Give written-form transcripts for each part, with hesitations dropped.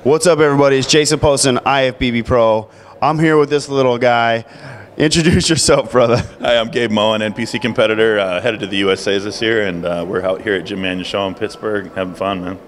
What's up, everybody? It's Jason Poston, IFBB Pro. I'm here with this little guy. Introduce yourself, brother. Hi, I'm Gabe Moen, NPC competitor, headed to the USA's this year, and we're out here at Gym Manual Show in Pittsburgh, having fun, man.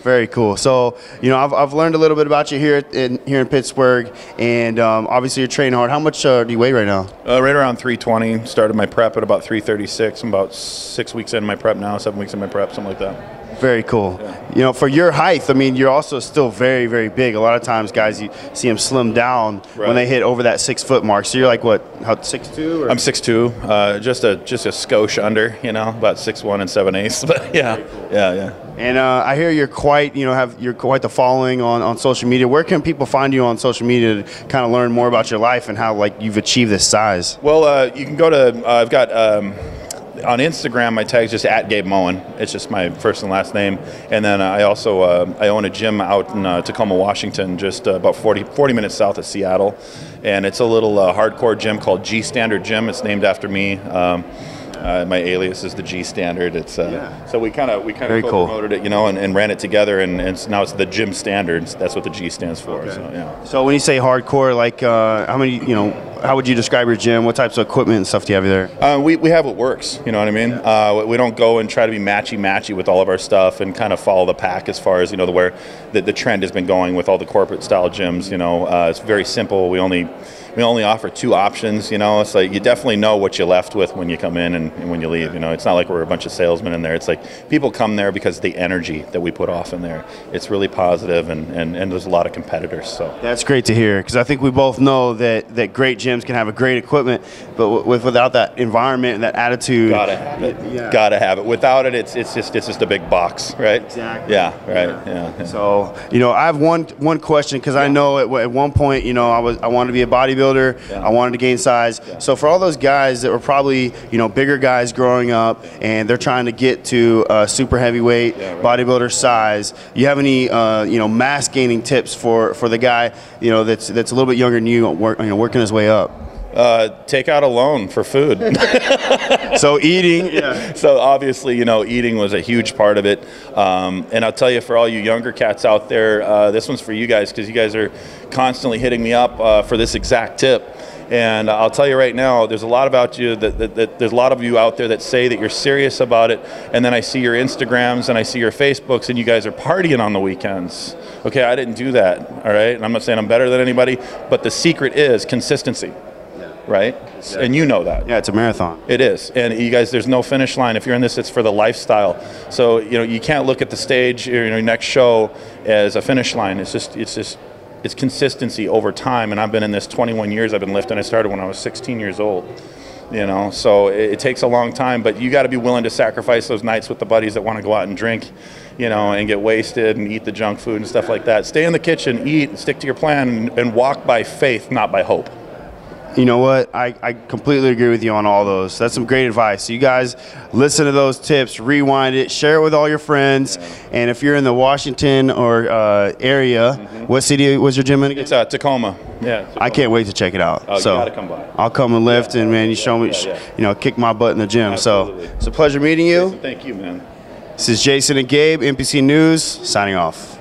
Very cool. So, you know, I've learned a little bit about you here in Pittsburgh, and obviously you're training hard. How much do you weigh right now? Right around 320. Started my prep at about 336. I'm about 6 weeks into my prep now, 7 weeks in my prep, something like that. Very cool. Yeah. You know, for your height, I mean, you're also still very, very big. A lot of times, guys, you see them slim down when they hit over that 6 foot mark. So you're like what? How 6'2"? Or? I'm 6'2", just a skosh under, you know, about 6'1" and 7/8. But yeah, cool. yeah. And I hear you're quite, you're quite the following on social media. Where can people find you on social media to kind of learn more about your life and how like you've achieved this size? Well, you can go to I've got. On Instagram, my tag's just at Gabe Moen. It's just my first and last name. And then I also I own a gym out in Tacoma, Washington, just about 40 minutes south of Seattle. And it's a little hardcore gym called G Standard Gym. It's named after me. My alias is the G Standard. It's so we kind of promoted it, you know, and ran it together, and now it's the Gym Standards. That's what the G stands for. Okay. So yeah. So when you say hardcore, like how many, how would you describe your gym? What types of equipment and stuff do you have there? We have what works. You know what I mean? We don't go and try to be matchy with all of our stuff and kind of follow the pack as far as where the trend has been going with all the corporate style gyms. It's very simple. We only offer 2 options. It's like you definitely know what you're left with when you come in and when you leave. It's not like we're a bunch of salesmen in there. It's like people come there because of the energy that we put off in there. It's really positive, and there's a lot of competitors. So that's great to hear, because I think we both know that great gyms can have a great equipment, but without that environment and that attitude, gotta have it. Yeah. Gotta have it. Without it, it's just a big box, right? Exactly. Yeah. Right. Yeah. So I have one question, because I know at one point I wanted to be a bodybuilder. I wanted to gain size. So for all those guys that were probably bigger guys growing up and they're trying to get to super heavyweight bodybuilder size, you have any mass gaining tips for the guy that's a little bit younger than you, working his way up? Take out a loan for food. So eating, yeah. So obviously, eating was a huge part of it. And I'll tell you, for all you younger cats out there, this one's for you guys, because you guys are constantly hitting me up for this exact tip. And I'll tell you right now, there's a lot about you that there's a lot of you out there that say that you're serious about it, and then I see your Instagrams and I see your Facebooks, and you guys are partying on the weekends. Okay, I didn't do that, all right? And I'm not saying I'm better than anybody, but the secret is consistency. Right? Exactly. And you know that. Yeah, it's a marathon. It is. And you guys, there's no finish line. If you're in this, it's for the lifestyle. So, you can't look at the stage, your next show, as a finish line. It's consistency over time. And I've been in this 21 years. I've been lifting. I started when I was 16 years old. So it takes a long time, but you got to be willing to sacrifice those nights with the buddies that want to go out and drink, and get wasted and eat the junk food and stuff like that. Stay in the kitchen, eat, stick to your plan, and walk by faith, not by hope. You know what? I completely agree with you on all those. That's some great advice. So you guys listen to those tips, rewind it, share it with all your friends. And if you're in the Washington or area, what city was your gym in again? It's Tacoma. Yeah. Tacoma. I can't wait to check it out. Oh, so you gotta come by. I'll come and lift, and man, you show me, kick my butt in the gym. Absolutely. So it's a pleasure meeting you. Jason, thank you, man. This is Jason and Gabe, NPC News, signing off.